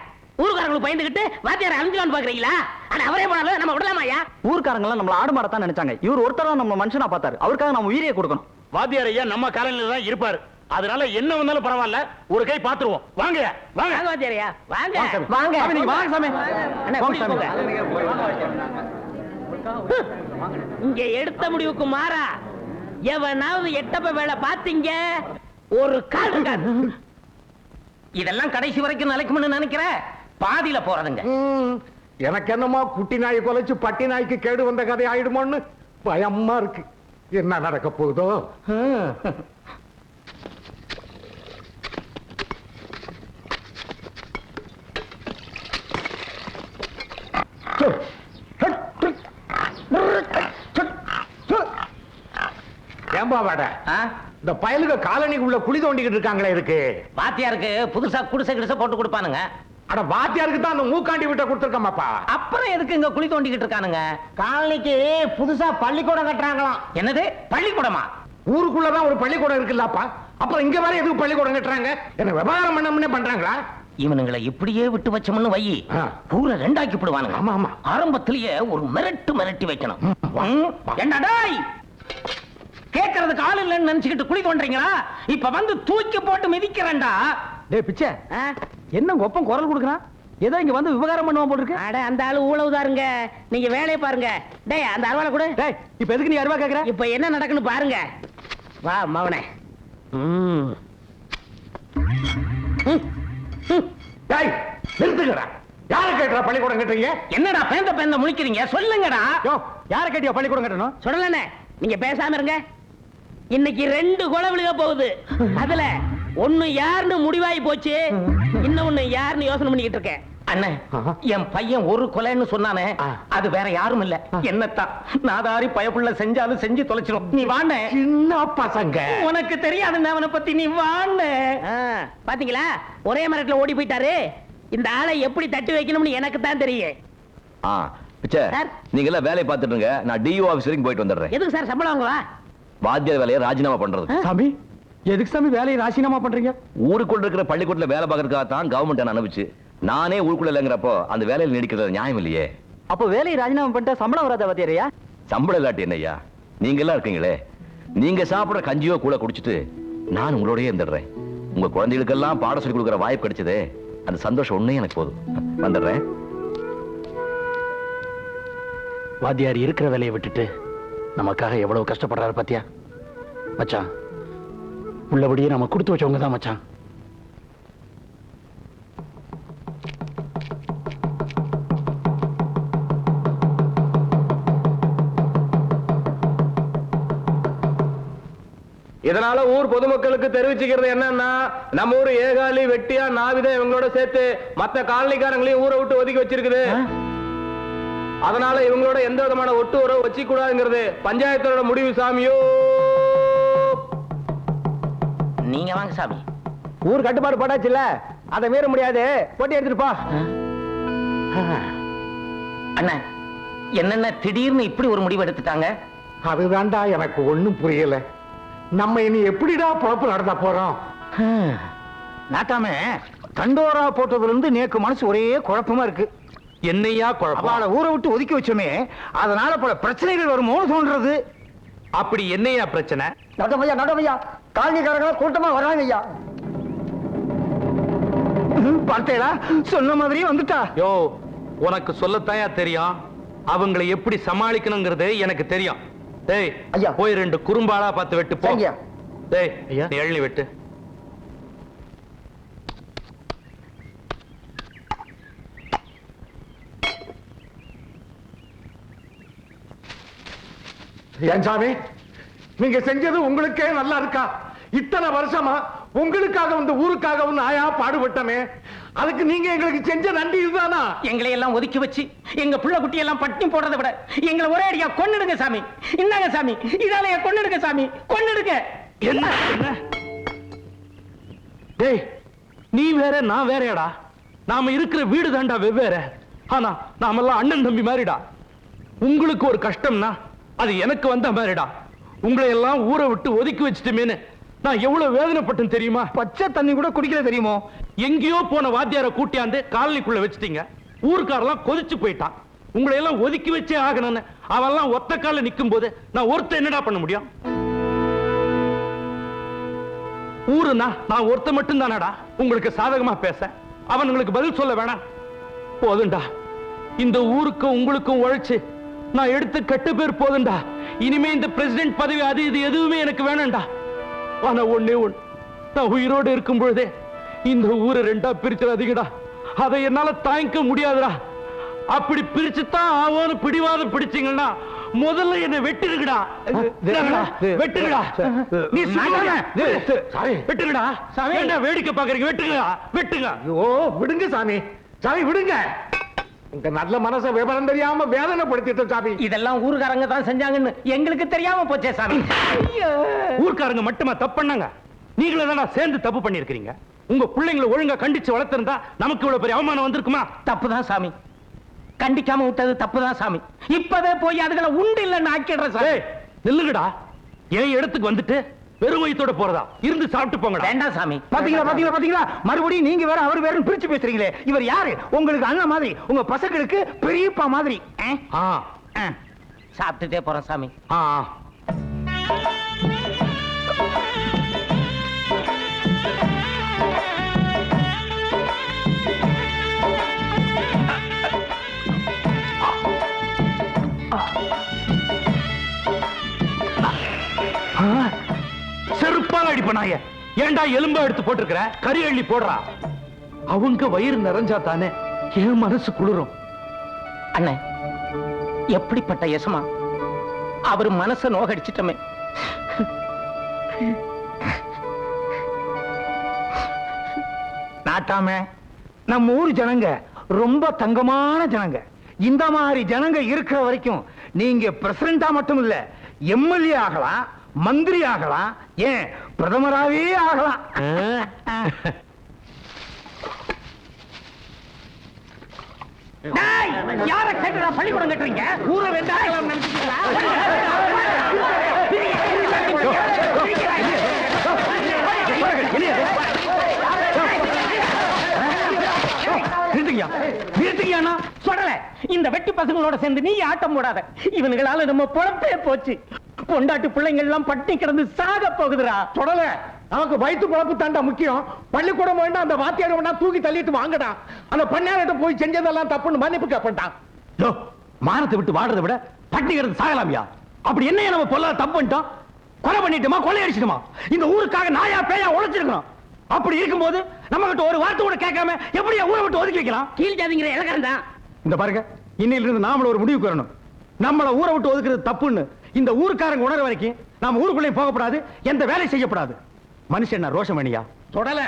ஊருக்காரங்களுக்கு பயந்துகிட்டு வாத்தியார் அழிஞ்சிடான்னு பாக்குறீங்களா? ஆனா அவரே போனாலும் நம்ம விடலாமாயா? ஊர்க்காரங்க எல்லாம் நம்மள ஆடு மாடத்தான் நினைச்சாங்க. இவர் ஒருத்தர் நம்ம மனுஷனா பார்த்தாரு. அவருக்காக நம்ம உயிரியை கொடுக்கணும். வாத்தியார் ஐயா நம்ம காலையில தான் இருப்பாரு. அதனால என்ன வந்தாலும் பரவாயில்ல, ஒரு கை பாத்துருவோம். வாங்க வாங்க வாத்தியாரையா, வாங்க வாங்க. வாங்க. நீங்க வாங்க சாமி. அண்ணா, கூட்டிட்டு போங்க. இங்க எடுத்த முடிவுக்கு மாறா எவனாவது எட்டப்ப வேலை பாத்தீங்க, ஒரு கால் இருக்காது. இதெல்லாம் கடைசி வரைக்கும் நிலைக்கும்னு நினைக்கிற? பாதியில போறதுங்க. எனக்கு என்னமோ குட்டி நாய் கொலைச்சு பட்டி நாய்க்கு கேடு வந்த கதை ஆயிடுமோன்னு பயமா இருக்கு. என்ன நடக்க போகுதோ? ஏம்பா வாட, இந்த பயலுக காலனிக்குள்ள குழி தோண்டிக்கிட்டு இருக்காங்களே இருக்கு. வாத்தியாருக்கு புதுசா குடிசை கிடிசை போட்டு கொடுப்பானுங்க. அட வாத்தியாருக்கு தான் அந்த மூக்காண்டி விட்ட கொடுத்துருக்கமாப்பா. அப்புறம் எதுக்கு இங்க குழி தோண்டிக்கிட்டு இருக்கானுங்க? காலனிக்கு புதுசா பள்ளிக்கூடம் கட்டுறாங்களாம். என்னது பள்ளிக்கூடமா? ஊருக்குள்ளதான் ஒரு பள்ளிக்கூடம் இருக்குல்லப்பா, அப்புறம் இங்க வர எதுக்கு பள்ளிக்கூடம் கட்டுறாங்க? என்ன விவகாரம் பண்ண பண்றாங்களா? இவனுங்களை இப்படியே விட்டு வச்சோம்னு வை, ஊரை ரெண்டாக்கி போடுவானுங்க. ஆமா ஆமா, ஆரம்பத்திலேயே ஒரு மிரட்டி வைக்கணும். என்னடாய், கேட்கறதுக்கு ஆள் இல்லைன்னு நினைச்சுக்கிட்டு குழி தோன்றீங்களா? இப்ப வந்து தூக்கி போட்டு மிதிக்கிறேன்டா. டேய் பிச்சை, என்ன ஒப்பம் குரல் கொடுக்கறான்? ஏதோ இங்க வந்து விவகாரம் பண்ணுவான் போல இருக்கு. அட, அந்த ஆளு ஊழவுதாருங்க. நீங்க வேலையை பாருங்க. டேய், அந்த அருவாளை கொடு. டேய், இப்ப எதுக்கு நீ அருவா கேக்குற? இப்ப என்ன நடக்குன்னு பாருங்க. வா மவனே. டேய் நிறுத்துங்கடா. யாரை கேட்கற பள்ளிக்கூடம் கட்டுறீங்க? என்னடா பேந்த முழிக்கிறீங்க? சொல்லுங்கடா. யோ, யாரை கேட்டியா பள்ளிக்கூடம் கட்டணும்? சொல்லலண்ணே, நீங்க பேசாம இருங்க. இன்னைக்கு 2 கொலை விழுக போகுது. அதுல ஒண்ணு யாருன்னு முடிவாகி போச்சு, இன்னொன்னு யாருன்னு யோசனை பண்ணிக்கிட்டு இருக்கேன். அண்ணே, என் பையன் ஒரு கொலைன்னு சொன்னானே, அது வேற யாரும் இல்ல, என்னத்தான். நாதாரி பயப்புள்ள செஞ்சாலும் செஞ்சு தொலைச்சிடும். நீ வாண்ணே. சின்ன பசங்க, உனக்கு தெரியாதுன்னு அவனை பத்தி. நீ வாண்ணே. பாத்தீங்களா, ஒரே மரத்துல ஓடி போயிட்டாரு. இந்த ஆளை எப்படி தட்டி வைக்கணும்னு எனக்கு தான் தெரியும். பிச்சை, சார். நீங்க எல்லாம் வேலையை பார்த்துட்டு இருங்க. நான் டிஓ ஆபீஸ் வரைக்கும் போயிட்டு வந்துடுறேன். எதுக்கு சார் சம்பளம் வாங்குவா? வாத்தியார் வேலையை ராஜினாமா பண்றது. சாமி, எதுக்கு சாமி வேலையை ராஜினாமா பண்றீங்க? ஊருக்குள்ள இருக்கிற பள்ளிக்கூடத்துல வேலை பார்க்கறதுக்காக தான் கவர்மெண்ட் என்ன அனுப்பிச்சு. நானே ஊருக்குள்ள இல்லைங்கிறப்போ அந்த வேலையில் நீடிக்கிறது நியாயம் இல்லையே. அப்ப வேலையை ராஜினாமா பண்ணிட்டு சம்பளம் வராத வாத்தியாரையா? சம்பளம் இல்லாட்டி என்னய்யா, நீங்க எல்லாம் இருக்கீங்களே, நீங்க சாப்பிடுற கஞ்சியோ கூட குடிச்சிட்டு நான் உங்களோடய இருந்துடுறேன். உங்க குழந்தைகளுக்கெல்லாம் பாடம் சொல்லி கொடுக்குற வாய்ப்பு கிடைச்சதே, அந்த சந்தோஷம் ஒண்ணே எனக்கு போதும். வந்துடுறேன். வாத்தியார் இருக்கிற வேலையை விட்டுட்டு நமக்காக எவ்வளவு கஷ்டப்படுறாரு பாத்தியா மச்சான். உள்ளபடியே நம்ம கொடுத்து வச்சவங்க தான் மச்சான். இதனால ஊர் பொதுமக்களுக்கு தெரிவிச்சுக்கிறது என்னன்னா, நம்ம ஊர் ஏகாலி வெட்டியா நாவிதான் இவங்களோட சேர்த்து மத்த காலனிக்காரங்களையும் ஊரை விட்டு ஒதுக்கி வச்சிருக்குது. அதனால இவங்களோட எந்த விதமான ஒட்டு உறவு வச்சுக்க கூடாதுங்கிறது பஞ்சாயத்தோட முடிவு சாமியோ. நீங்க வாங்க சாமி. ஊர் கட்டுப்பாடு போட்டாச்சுல்ல, அதை மீற முடியாது. போட்டி எடுத்துட்டு போ. அண்ணா, என்னென்ன திடீர்னு இப்படி ஒரு முடிவு எடுத்துட்டாங்க? அதுதான்டா எனக்கு ஒண்ணும் புரியல. நம்ம இனி எப்படிடா பொழப்பு நடத்த போறோம்? நாட்டாம தண்டோரா போட்டதுல இருந்து நேக்கு மனசு ஒரே குழப்பமா இருக்கு. என்னையா குழப்பம்? அவளை ஊரை விட்டு ஒதுக்கி வச்சோமே, அதனால பல பிரச்சனைகள் வருமோன்னு தோன்றது. அப்படி என்னையா பிரச்சனை? நடவையா காலனிக்காரங்கள கூட்டமா வராங்க ஐயா. பார்த்தேடா, சொன்ன மாதிரியே வந்துட்டா. யோ, உனக்கு சொல்லத்தாயா தெரியும், அவங்களை எப்படி சமாளிக்கணுங்கிறது எனக்கு தெரியும். டேய் ஐயா, போய் 2 குறும்பாளா பார்த்து வெட்டு போ. டேய் ஐயா, நீ எள்ளி வெட்டு. ஏன் சாமி, நீங்க செஞ்சது உங்களுக்கே நல்லா இருக்கா? இத்தனை வருஷமா உங்களுக்காக வந்து ஊருக்காக வந்து ஆயா பாடுபட்டமே, அதுக்கு நீங்க எங்களுக்கு செஞ்ச நன்றி இதுதானா? எங்களை எல்லாம் ஒதுக்கி வச்சு எங்க புள்ள குட்டி எல்லாம் பட்டினி போடுறதை விட எங்களை ஒரே அடியா கொன்னுடுங்க சாமி. இந்தாங்க சாமி, இதாலையா கொன்னுடுங்க சாமி, கொன்னுடுங்க. என்ன டேய், நீ வேற நான் வேறடா. நாம இருக்கிற வீடு தாண்டா வெவ்வேற. ஆனா நாமெல்லாம் அண்ணன் தம்பி மாதிரிடா. உங்களுக்கு ஒரு கஷ்டம்னா அது எனக்கு வந்த மாதிரிடா. உங்களை எல்லாம் ஊரை விட்டு ஒதுக்கி வச்சுட்டுமேனு நான் எவ்வளவு வேதனைப்பட்டேன் தெரியுமா? பச்சை தண்ணி கூட குடிக்கல தெரியுமோ? எங்கேயோ போன வாத்தியார கூட்டியாந்து காலனிக்குள்ள வச்சுட்டீங்க. ஊர்க்காரெல்லாம் கொதிச்சு போயிட்டான். உங்களை எல்லாம் ஒதுக்கி வச்சே ஆகணும்னு அவெல்லாம் ஒத்த கால நிக்கும் போது நான் ஒருத்த என்னடா பண்ண முடியும்? ஊருனா நான் ஒருத்த மட்டும் தானடா உங்களுக்கு சாதகமா பேச. அவனுங்களுக்கு பதில் சொல்ல வேணாம். போதுண்டா, இந்த ஊருக்கும் உங்களுக்கும் உழைச்சு நான் எடுத்து கெட்ட பேர் போதுண்டா. இனிமே இந்த பிரசிடென்ட் பதவி அது இது எதுவுமே எனக்கு வேணாம்டா. ஆனா ஒண்ணே ஒண்ணு, நான் உயிரோடு இருக்கும் பொழுதே இந்த ஊரை 2ஆ பிரிச்சிடாதீங்கடா. அதை என்னால தாங்கிக்க முடியாதுடா. அப்படி பிரிச்சுதான் ஆவோன்னு பிடிவாதம் பிடிச்சீங்கன்னா முதல்ல என்ன வெட்டுங்கடா. வெட்டுங்கடா, நீ வெட்டுங்கடா. என்ன வேடிக்கை பாக்குறீங்க? வெட்டுங்கடா, வெட்டுங்க. ஐயோ விடுங்க சாமி, சாமி விடுங்க. உங்க நல்ல மனசை விவரம் தெரியாம வேதனைப்படுத்திட்டோம் சாமி. இதெல்லாம் ஊர்காரங்க தான் செஞ்சாங்கன்னு எங்களுக்கு தெரியாம போச்சே சாமி. ஊர்க்காரங்க மட்டுமா தப்பு பண்ணாங்க? நீங்களே தானே சேர்ந்து தப்பு பண்ணிருக்கீங்க. உங்க பிள்ளைங்களை ஒழுங்கா கண்டிச்சு வளர்த்திருந்தா நமக்கு இவ்வளவு பெரிய அவமானம் வந்திருக்குமா? தப்புதான் சாமி, கண்டிக்காம விட்டது தப்புதான் சாமி. இப்பவே போய் அதுகளை உண்டு இல்லைன்னு ஆக்கிடுறேன் சாமி. நில்லுங்கடா. என் இடத்துக்கு வந்துட்டு வெறும் வயித்தோட போறதா? இருந்து சாப்பிட்டு போங்கடா. வேண்டாம் சாமி. பாத்தீங்களா பாத்தீங்களா பாத்தீங்களா, மறுபடியும் நீங்க வேற அவர் வேற பிரிச்சு பேசுறீங்களே. இவர் யாரு? உங்களுக்கு அண்ணன் மாதிரி, உங்க பசங்களுக்கு பெரியப்பா மாதிரி. சாப்பிட்டுட்டே போறேன் சாமி. செருப்பால் அடிப்பனாய. ஏண்டா எலும்பா எடுத்து போட்டிருக்கிற? கறி அள்ளி போடுறா. அவங்க வயிறு நிறைஞ்சா தானே என் மனசு குளிரும். அண்ணே, எப்படிப்பட்ட யசமா அவர் மனச நோகடிச்சிட்டமே. நாட்டாம நம்ம ஊர் ஜனங்க ரொம்ப தங்கமான ஜனங்க. இந்த மாதிரி ஜனங்க இருக்கிற வரைக்கும் நீங்க பிரசிடண்டா மட்டும் இல்ல, எம்எல்ஏ ஆகலாம், மந்திரி ஆகலாம், ஏன் பிரதமராவே ஆகலாம். யார கேட்டா பள்ளிக்கூடம் கட்டுறீங்க? ஊரை வெண்டாகலாம் நினைச்சீங்களா? சொல்லல, இந்த வெட்டி பசங்களோட சேர்ந்து நீ ஆட்டம் போடாத. இவனுங்களால நம்ம பொழப்பே போச்சு. பொண்டாட்டு பிள்ளைங்க எல்லாம் பட்டினி கிடந்து சாக போகுதுடா. தொடல நமக்கு வயிற்று குழப்பு தாண்டா முக்கியம். பள்ளிக்கூடம் வேண்டாம், அந்த வாத்தியார் வேண்டாம், தூக்கி தள்ளிட்டு வாங்கடா. அந்த பண்ணையார்கிட்ட போய் செஞ்சதெல்லாம் தப்புன்னு மன்னிப்பு கேட்பட்டான். மானத்தை விட்டு வாடுறதை விட பட்டிக்கிறது சாகலாமியா? அப்படி என்ன நம்ம பொல்லாத தப்பு பண்ணிட்டோம்? கொலை பண்ணிட்டுமா, கொள்ளை அடிச்சிட்டுமா? இந்த ஊருக்காக நாயா பேயா உழைச்சிருக்கோம். அப்படி இருக்கும்போது நம்ம கிட்ட ஒரு வார்த்தை கூட கேட்காம எப்படியா ஊரை விட்டு ஒதுக்கி வைக்கலாம்? கீழ் ஜாதிங்கிற இலக்காரன் தான். இந்த பாருங்க, இன்னையில இருந்து நாமள ஒரு முடிவுக்கு வரணும். நம்மள ஊரை விட்டு ஒதுக்குறது தப்புன்னு இந்த ஊருக்காரங்க உணர வரைக்கும் நாம ஊருக்குள்ளே போகப்படாது, எந்த வேலை செய்யப்படாது. மனுஷன் ரோஷமணியா தொடல.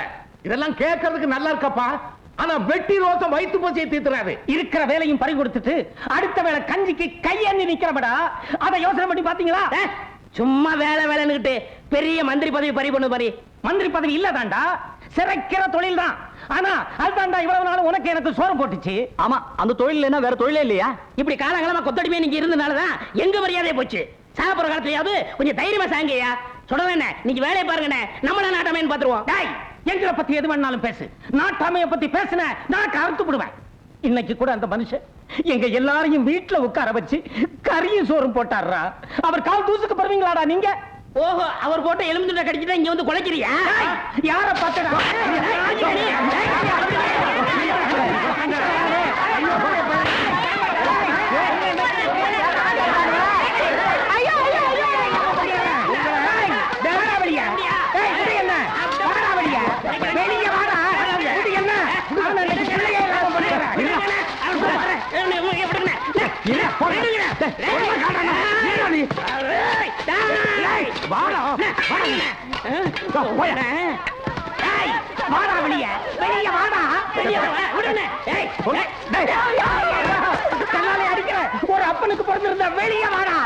இதெல்லாம் கேட்கறதுக்கு நல்லா இருக்கப்பா, ஆனா வெட்டி ரோசம் வயிற்று பசியை தீர்த்துறாரு. இருக்கிற வேலையும் பறி கொடுத்துட்டு அடுத்த வேலை கஞ்சிக்கு கையேந்தி நிக்கிறபடா. அதை யோசனை பண்ணி பாத்தீங்களா? சும்மா வேலை வேலைன்னுகிட்டு பெரிய மந்திரி பதவி பறி பண்ணு பாரு. மந்திரி பதவி இல்லதாண்டா, சிறைக்கிற தொழில் தான். ஆனா அதுதான்டா இவ்வளவு நாள் உனக்கு எனக்கு சோறு போட்டுச்சு. ஆமா, அந்த தொழில் என்ன வேற தொழிலே இல்லையா? இப்படி காலகாலமா கொத்தடிமே நீங்க இருந்தனாலதான் எங்க மரியாதை போச்சு. சாப்பிடுற காலத்திலயாவது கொஞ்சம் தைரியமா சாங்கய்யா. சொல்றேன், நீங்க வேலையை பாருங்க, நம்மள நாட்டாமைன்னு பாத்துருவோம். எங்களை பத்தி எது வேணாலும் பேசு, நாட்டாமைய பத்தி பேசுன நான் கருத்து விடுவேன். இன்னைக்கு கூட அந்த மனுஷன் எங்க எல்லாரையும் வீட்டுல உட்கார வச்சு கறியும் சோறும் போட்டாரா. அவர் கால் தூசுக்கு பருவீங்களாடா நீங்க? ஓஹோ, அவர் போட்ட எலும்புண்டை கடிச்சுட்டா இங்க வந்து குலைக்கிறியா? யார பார்த்தடா? ஒரு அப்பனுக்கு பிறந்திருந்த வெளியே வாடா.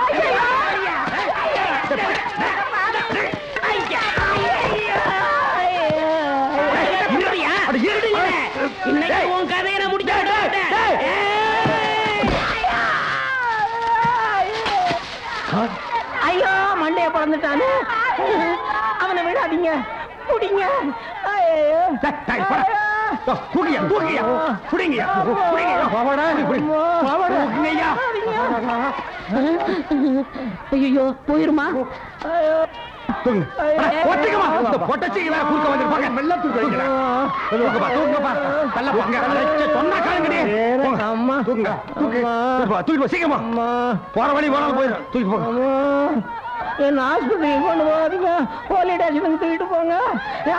இன்னைக்கு உன் கதையை நான் முடிச்சு ஐயோ மண்டைய பிறந்துட்டானு. அவனை விடாதீங்க, குடிங்க. ஐயோ போயிருமா? என்ன ஆஸ்பத்திரி கொண்டு போகாதீங்க, போலீஸ் ஸ்டேஷனுக்கு தூக்கிட்டு போங்க.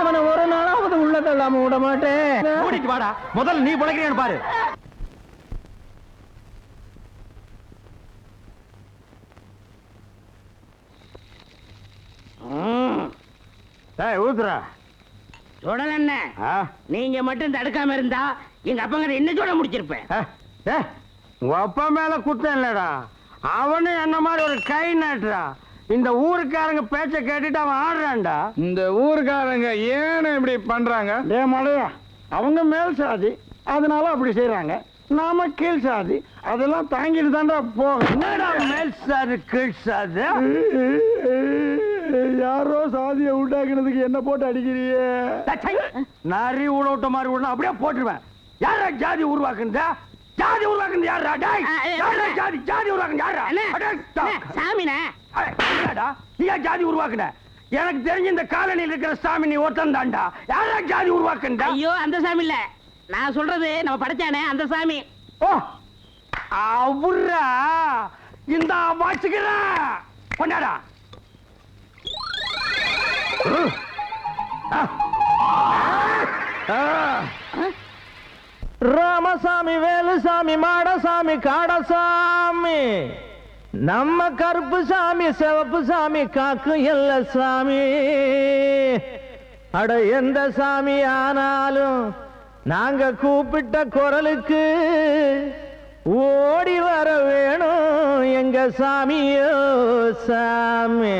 அவனை ஒரு நாளாவது உள்ள தள்ளாம விட மாட்டேன். வாடா, முதல்ல நீ பிழைக்கிறேன்னு பாரு. ஊத்துறா தொடல. நீங்க மட்டும் தடுக்காம இருந்தா எங்க அப்பங்கிட்ட என்ன சொல்ல முடிச்சிருப்பேன். உங்க அப்பா மேல குத்தம் இல்லடா, அவனு என்ன மாதிரி ஒரு கை நாட்டுறா. இந்த ஊருக்காரங்க பேச்ச கேட்டுட்டு அவன் ஆடுறான்டா. இந்த ஊருக்காரங்க ஏன்னு இப்படி பண்றாங்க? மலையா, அவங்க மேல் சாதி, அதனால அப்படி செய்யறாங்க. நாம கீழ் சாதி, அதெல்லாம் தாங்கிட்டு தாண்டா போகும். என்னடா மேல் சாதி கீழ் சாதி? யாரோ சாதியை உண்டாக்குனதுக்கு என்ன போட்டு அடிக்கிறியே? நரி உடவிட்ட மாதிரி விடணும், அப்படியே போட்டுருவேன். யாரா ஜாதி உருவாக்குனதா? ஜாதி உருவாக்குனது யாரா? ஜாதி ஜாதி உருவாக்குனது யாரா? சாமினா நீயா ஜாதி உருவாக்குன? எனக்கு தெரிஞ்ச இந்த காலனியில் இருக்கிற சாமி நீ ஒருத்தன் தாண்டா. யாரா ஜாதி உருவாக்குனதா? ஐயோ, அந்த சாமி இல்ல நான் சொல்றது, நம்ம படைச்சானே அந்த சாமி. ஓ அவரா? இந்த வாச்சுக்கிறா கொண்டாடா. ராமசாமி, வேலுசாமி, மாடசாமி, காடசாமி, நம்ம கருப்பு சாமி, சிவப்பு சாமி, காக்கு எல்ல சாமி. அட எந்த சாமி ஆனாலும் நாங்க கூப்பிட்ட குரலுக்கு ஓடி வர வேணும் எங்க சாமியோ சாமி.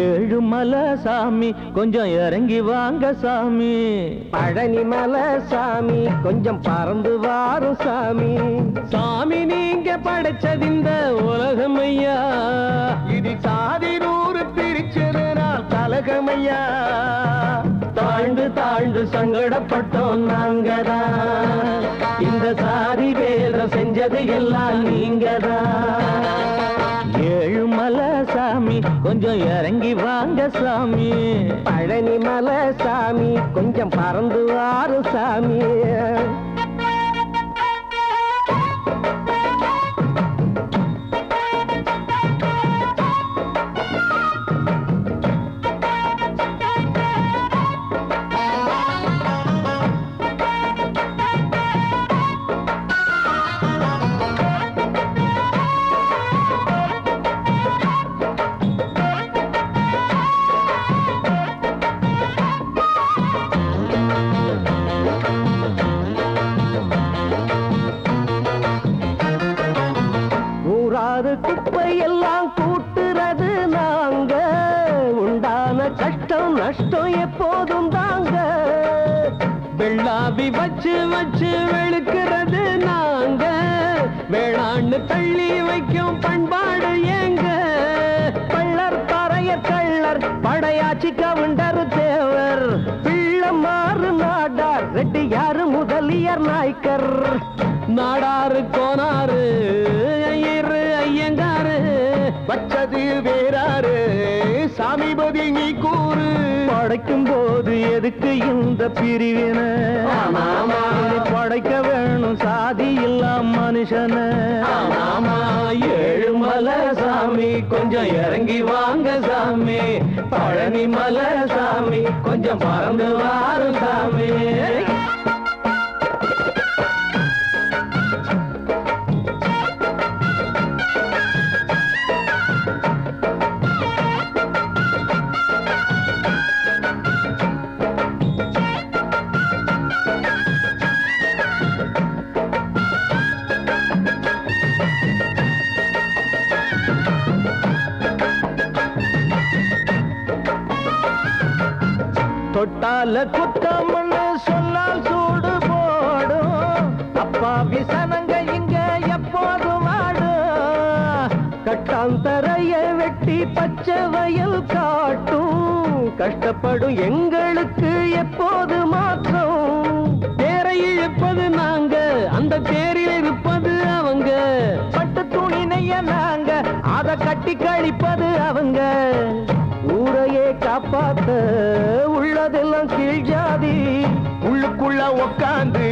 ஏழுமலை சாமி கொஞ்சம் இறங்கி வாங்க சாமி. பழனி மலை சாமி கொஞ்சம் பறந்து வாரும் சாமி. சாமி நீங்க படைச்சது இந்த உலகம் ஐயா, இது சாதி நூறு பிரிச்சதுனால் கலகமையா. தாழ்ந்து தாழ்ந்து சங்கடப்பட்டோம் நாங்கதான், இந்த சாதி வேலை செஞ்சது எல்லாம் நீங்கதான். ஏழுமலை கொஞ்சம் இறங்கி வாங்க சாமி. பழனி மலை சாமி கொஞ்சம் பறந்து வாரு சாமி. குப்பை எல்லாம் கூட்டுறது நாங்க, உண்டான கஷ்டம் நஷ்டம் எப்போதும் தாங்க. வெள்ளாவி வச்சு வச்சு வெளுக்கிறது நாங்க, வேளாண்ணு தள்ளி வைக்கும் பண்பாடு எங்க. பள்ளர் பறையர் கள்ளர் படையாச்சி கவுண்டர் தேவர், பிள்ளமாறு நாடார் ரெட்டியாரு முதலியர் நாய்க்கர். நாடாரு கோனாரு ஐயரு ஐயங்காரு, வச்சது வேறாரு சாமிபதி நீ கூறு. படைக்கும் போது எதுக்கு இந்த பிரிவின, படைக்க வேணும் சாதி இல்லாம் மனுஷன. ஏழுமலை சாமி கொஞ்சம் இறங்கி வாங்க சாமி, பழனி மலை சாமி கொஞ்சம் பறந்து வாரு சாமி. தொட்டால குத்தம்னு சொன்னால் சூடு போடும், அப்பாவி சனங்க இங்க எப்போதும் வாடும். கட்டாந்தரைய வெட்டி பச்சை வயல் காட்டும், கஷ்டப்படும் எங்களுக்கு எப்போது மாற்றம். தேரை இழுப்பது நாங்க, அந்த தேரில் இருப்பது அவங்க. பட்டு துணி நெய்ய நாங்க, அதை கட்டி கழிப்பது அவங்க. ஊரையே காப்பாத்த உள்ளதெல்லாம் கீழ் ஜாதி, உள்ளுக்குள்ள உக்காந்து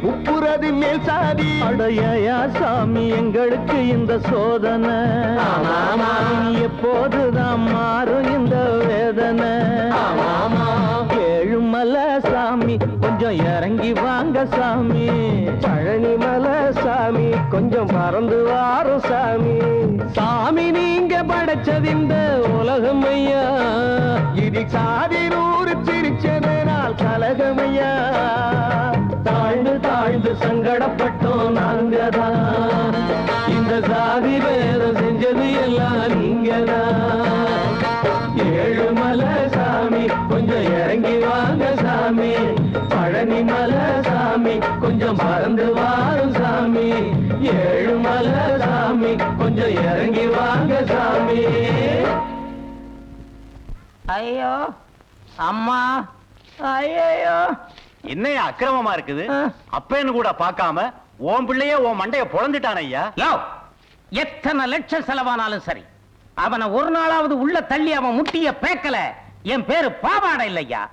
உப்புறது மேல் சாதி. அடையா சாமி எங்களுக்கு இந்த சோதனை, எப்போதுதான் மாறும் இந்த வேதனை. ஏழுமலை சாமி கொஞ்சம் இறங்கி வாங்க சாமி, பழனி மலை சாமி கொஞ்சம் பறந்து வாரும் சாமி. சாமி நீங்க படைச்சது இந்த உலகம் ஐயா, இது சாதி நூறு பிரிச்சதனால் கலகமையா. தாழ்ந்து தாழ்ந்து சங்கடப்பட்டோம் நாங்கதான், இந்த சாதி வேதம் செஞ்சது எல்லாம் நீங்கதான். ஏழுமலை சாமி கொஞ்சம் இறங்கி வாங்க சாமி, பழனி மலை சாமி கொஞ்சம் பறந்து வாரும் சாமி. ஏழுமலை சாமி கொஞ்சம் இறங்கி வாங்க சாமி. ஐயோ அம்மா, ஐயோ என்னையா அக்கிரமமா இருக்குது? அப்பேன்னு கூட பார்க்காம உன் பிள்ளையே உன் மண்டைய பொழந்துட்டான் ஐயா. எத்தனை லட்சம் செலவானாலும் சரி, அவனை ஒரு நாளாவது உள்ள தள்ளி அவன் முட்டிய பேக்கல என் பேரு பாவாடை இல்லையா.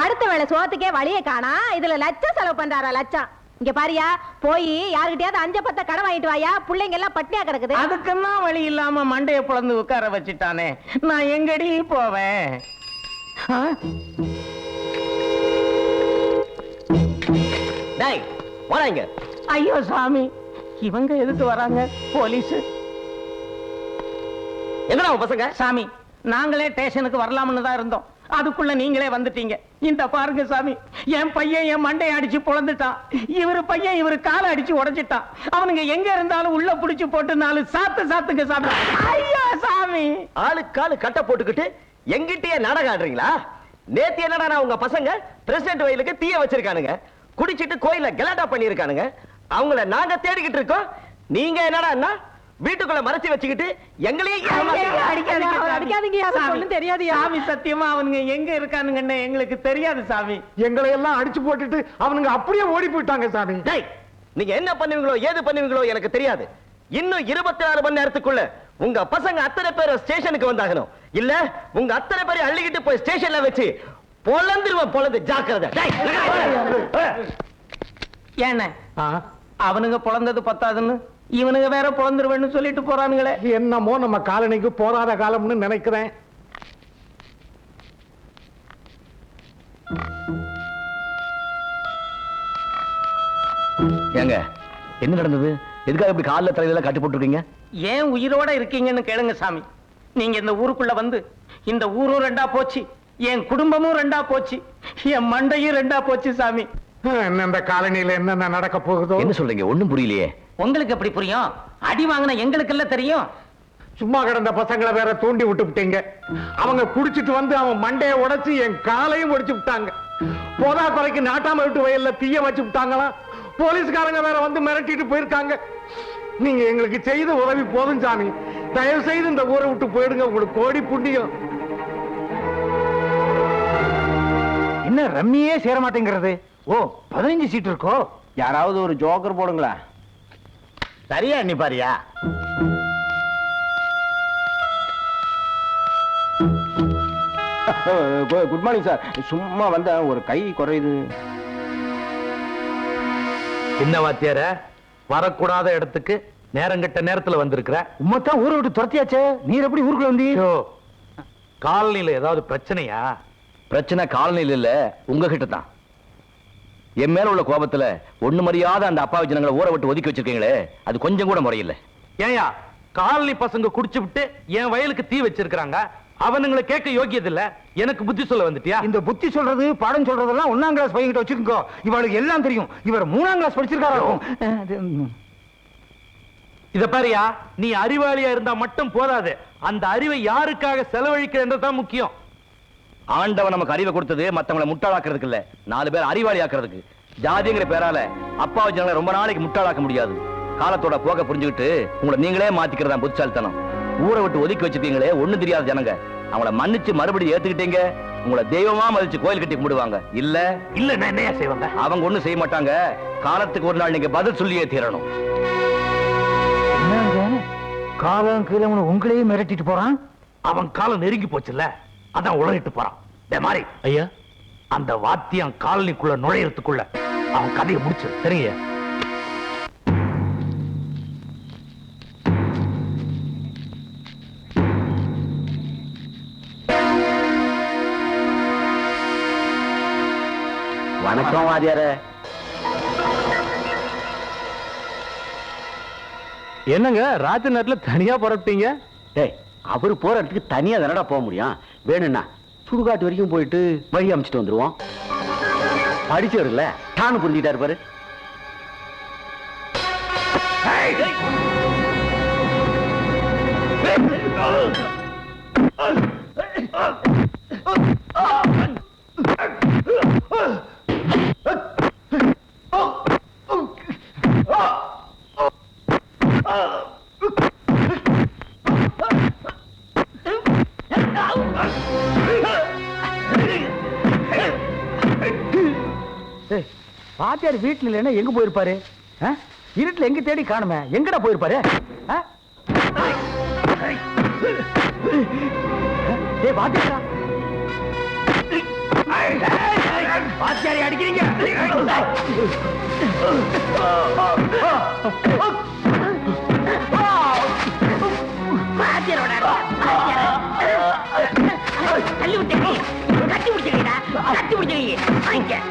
அடுத்த வேளை சோத்துக்கே வழியை காணா, இதுல லட்சம் செலவு பண்றாரா லட்சம். இங்க பாரியா, போய் யாருகிட்டயாவது 5-10 கடன் வாங்கிட்டு வாயா, பிள்ளைங்க எல்லாம் பட்டியா கிடக்குது. அதுக்கெல்லாம் வழி இல்லாம மண்டைய புலந்து உட்கார வச்சுட்டானே, நான் எங்கடி போவேன்? வராங்க. ஐயோ சாமி, இவங்க எதுக்கு வராங்க? போலீஸ். எங்கடா பசங்க? சாமி, நாங்களே ஸ்டேஷனுக்கு வரலாம்னு தான் இருந்தோம், அதுக்குள்ள நீங்களே வந்துட்டீங்க. இந்த பாருங்க சாமி, என் பையன் என் மண்டையை அடிச்சு பொழந்துட்டான், இவரு பையன் இவரு காலை அடிச்சு உடைச்சிட்டான். அவனுங்க எங்க இருந்தாலும் உள்ள புடிச்சு போட்டு 4 சாத்துங்க சாமி. ஐயா சாமி, ஆளுக்காலு கட்ட போட்டுக்கிட்டு எங்கிட்டயே நாடகம் ஆடுறீங்களா? நேத்து என்னடா உங்க பசங்க பிரசிடென்ட் வயலுக்கு தீய வச்சிருக்கானுங்க, குடிச்சிட்டு கோயில கலாட்டா பண்ணிருக்கானுங்க. அவங்கள நாங்க தேடிக்கிட்டு இருக்கோம். நீங்க என்னடா வீட்டுக்குள்ள மறைச்சு வச்சுக்கிட்டு எங்களையே சாமி, சத்தியமா அவனுங்க எங்க இருக்கானுங்கன்னு எங்களுக்கு தெரியாது சாமி. எங்களை எல்லாம் அடிச்சு போட்டுட்டு அவனுங்க அப்படியே ஓடி போயிட்டாங்க சாமி. நீங்க என்ன பண்ணுவீங்களோ ஏது பண்ணுவீங்களோ எனக்கு தெரியாது. இன்னும் 24 மணி நேரத்துக்குள்ள உங்க பசங்க அத்தனை பேரும் ஸ்டேஷனுக்கு வந்தாகணும். இல்ல உங்க அத்தனை பேரை அள்ளிக்கிட்டு போய் ஸ்டேஷன்ல வச்சு பொழந்துருவ பொழந்து ஜாக்கிரதை. ஏன்ன அவனுங்க பொழந்தது பத்தாதுன்னு இவனுங்க வேற பொழந்துருவேன்னு சொல்லிட்டு போறானுங்களே. என்னமோ நம்ம காலனிக்கு போராத காலம்னு நினைக்கிறேன். ஏங்க என்ன நடந்தது? எதுக்காக இப்படி காலில் தலையில கட்டி போட்டுருக்கீங்க? ஏன் உயிரோட இருக்கீங்கன்னு கேளுங்க சாமி. நீங்க இந்த ஊருக்குள்ள வந்து இந்த ஊரும் ரெண்டா போச்சு, என் குடும்பமும் ரெண்டா போச்சு, என் மண்டையும் ரெண்டா போச்சு சாமி. இந்த காலனியில என்னென்ன நடக்க போகுதோ? என்ன சொல்றீங்க? ஒண்ணும் புரியலையே. உங்களுக்கு எப்படி புரியும்? அடி வாங்கின எங்களுக்கு எல்லாம் தெரியும். சும்மா கிடந்த பசங்களை வேற தூண்டி விட்டுவிட்டீங்க. அவங்க குடிச்சிட்டு வந்து அவன் மண்டையை உடைச்சு என் காலையும் உடைச்சு விட்டாங்க. போதா குறைக்கு நாட்டாம விட்டு வயல்ல தீய வச்சு விட்டாங்களா. போலீஸ்காரங்க வேற வந்து மிரட்டிட்டு போயிருக்காங்க. நீங்க எங்களுக்கு செய்த உதவி போதும் சாமி. தயவு செய்து இந்த ஊரை விட்டு போயிடுங்க. உங்களுக்கு கோடி புண்ணியம். என்ன ரம்மியே சேர மாட்டேங்கிறது? ஓ 15 சீட் இருக்கோ? யாராவது ஒரு ஜோக்கர் போடுங்களா? சரியா நீ பாரியா? Good morning sir. சும்மா வந்த ஒரு கை குறையுது. என்ன வாத்தியார, வரக்கூடாத இடத்துக்கு நேரங்கட்ட நேரத்துல வந்திருக்கிற. உம்மத்தான் ஊரை விட்டு துரத்தியாச்சே, நீர் எப்படி ஊருக்குள்ள வந்தீங்க? காலனியில ஏதாவது பிரச்சனையா? பிரச்சனை காலனியில் இல்ல, உங்ககிட்ட தான். என் மேல உள்ள கோபத்துல ஒண்ணு மரியாத அந்த அப்பாவி ஜனங்களை ஊரை விட்டு ஒதுக்கி வச்சிருக்கீங்களே, அது கொஞ்சம் கூட முறையில்லை. ஏயா காலனி பசங்க குடிச்சு விட்டு என் வயலுக்கு தீ வச்சிருக்காங்க, அவனுங்களை கேட்க யோகியது இல்ல, எனக்கு புத்தி சொல்ல வந்துட்டியா? இந்த புத்தி சொல்றது பாடம் சொல்றதெல்லாம் 1ஆம் கிளாஸ் பையன்கிட்ட வச்சுக்கோ. இவளுக்கு எல்லாம் தெரியும். இவர் 3ஆம் கிளாஸ் படிச்சிருக்காரு. இத பாரியா, நீ அறிவாளியா இருந்தா மட்டும் போதாது, அந்த அறிவை யாருக்காக செலவழிக்கிறதுதான் முக்கியம். ஆண்டவன் நமக்கு அறிவை கொடுத்தது மத்தவங்களை முட்டாளாக்குறதுக்கு இல்ல, 4 பேர் அறிவாளி ஆக்குறதுக்கு. ஜாதிங்கிற பேரால அப்பாவி ஜனங்களை ரொம்ப நாளைக்கு முட்டாளாக்க முடியாது. காலத்தோட போக புரிஞ்சுக்கிட்டு உங்களை நீங்களே மாத்திக்கிறதா புத்திசாலித்தனம். ஊரை விட்டு ஒதுக்கி வச்சிருக்கீங்களே ஒண்ணும் தெரியாத ஜனங்க, அவங்கள மன்னிச்சு மறுபடியும் ஏத்துக்கிட்டீங்க. உங்களை தெய்வமா மதிச்சு கோயில் கட்டி கும்பிடுவாங்க. இல்ல இல்ல என்ன செய்வாங்க? அவங்க ஒண்ணும் செய்ய மாட்டாங்க. காலத்துக்கு ஒரு நாள் நீங்க பதில் சொல்லியே தீரணும். காலம் கீழே உங்களையே மிரட்டிட்டு போறான். அவன் காலம் நெருங்கி போச்சுல்ல, அதான் உளறிட்டு போறான். மாதிரி ஐயா, அந்த வாத்தியம் காலனிக்குள்ள நுழையறதுக்குள்ள அவன் கதையை முடிச்சு சரிங்க. வணக்கம் வாத்தியார. என்னங்க ராத்திரி நேரத்துல தனியா புறப்பட்டீங்க? அவரு போற இடத்துக்கு தனியா தானடா போக முடியும். வேணும்னா சுடுகாட்டு வரைக்கும் போயிட்டு வழி அமைச்சிட்டு வந்துருவோம். படிச்சவர்ல டானு புரிஞ்சுக்கிட்டாரு பாரு. வாத்தியார் வீட்டுல இல்லைன்னா எங்க போயிருப்பாரு? இருட்டுல எங்க தேடி காணுமே, எங்கடா போயிருப்பாரு? வாத்தியாரா, வாத்தியாரை அடிக்கிறீங்க? தள்ளி விட்டு கட்டி பிடிச்சிருக்கீடா, கட்டி பிடிச்சிருக்கீங்க.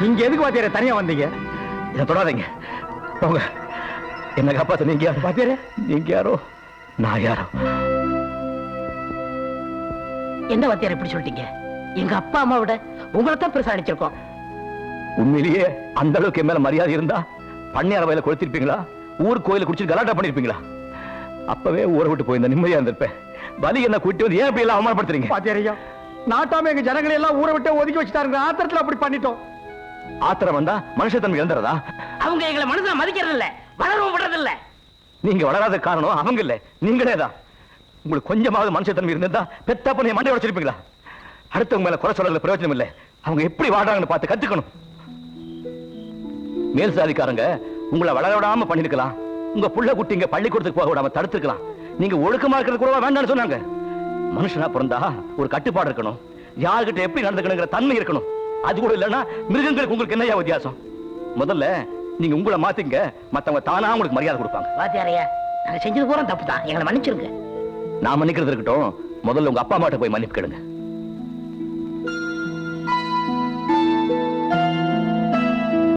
இங்க எதுக்கு வாத்தியார தனியா வந்தீங்க? என்ன தொடாதீங்க, போங்க. என்ன காப்பாத்த நீங்க யாரு? வாத்தியாரே, நீங்க யாரோ நான் யாரோ. என்ன வாத்தியார் இப்படி சொல்லிட்டீங்க? எங்க அப்பா அம்மா விட உங்களை தான் பெருசா நினைச்சிருக்கோம். உண்மையிலேயே அந்த அளவுக்கு என் மேல மரியாதை இருந்தா பண்ணையார வயல கொளுத்திருப்பீங்களா? ஊர் கோயில குடிச்சு கலாட்டா பண்ணிருப்பீங்களா? அப்பவே ஊரை விட்டு போயிருந்த நிம்மதியா இருந்திருப்பேன். பலி என்ன கூட்டி வந்து ஏன் இப்படி எல்லாம் அவமானப்படுத்துறீங்க? பாத்தியாரியா, நாட்டாம எங்க ஜனங்களை எல்லாம் ஊரை விட்டு ஒதுக்கி வச்சுட்டாருங்க. ஆத்திரத்துல அப்படி பண்ணிட்டோம். ஆத்திரம் வந்தா மனுஷத்தன்மை இழந்துறதா? அவங்க எங்களை மனசுல மதிக்கிறது இல்ல, வளரவும் விடுறது இல்ல. நீங்க வளராத காரணம் அவங்க இல்ல, நீங்களே தான். உங்களுக்கு கொஞ்சமாவது மனுஷத்தன்மை இருந்திருந்தா பெத்தா பண்ணி மண்டை உடைச்சிருப்பீங்களா? அடுத்தவங்க மேல குறை சொல்றதுல பிரயோஜனம் இல்ல. அவங்க எப்படி வாடுறாங்கன்னு பார்த்து கத்துக்கணும். மேல் சாதிக்காரங்க உங்களை வளர விடாம பண்ணிருக்கலாம். உங்க புள்ள குட்டிங்க பள்ளிக்கூடத்துக்கு போக விடாம தடுத்துக்கலாம். நீங்க ஒழுக்கமா இருக்கிறது கூட வேண்டாம்னு சொன்னாங்க. மனுஷனா பிறந்தா ஒரு கட்டுப்பாடு இருக்கணும். யாருகிட்ட எப்படி நடந்துக்கணுங்கிற தன்மை இருக்கணும். அது கூட இல்லைன்னா மிருகங்களுக்கு உங்களுக்கு என்னையா வித்தியாசம்? முதல்ல நீங்க உங்களை மாத்திங்க, மத்தவங்க தானா உங்களுக்கு மரியாதை கொடுப்பாங்க. வாத்தியாரையா, நாங்க செஞ்சது பூரா தப்பு தான், எங்களை மன்னிச்சிருங்க. நான் மன்னிக்கிறது இருக்கட்டும், முதல்ல உங்க அப்பா அம்மாட்ட போய் மன்னிப்பு கேளுங்க.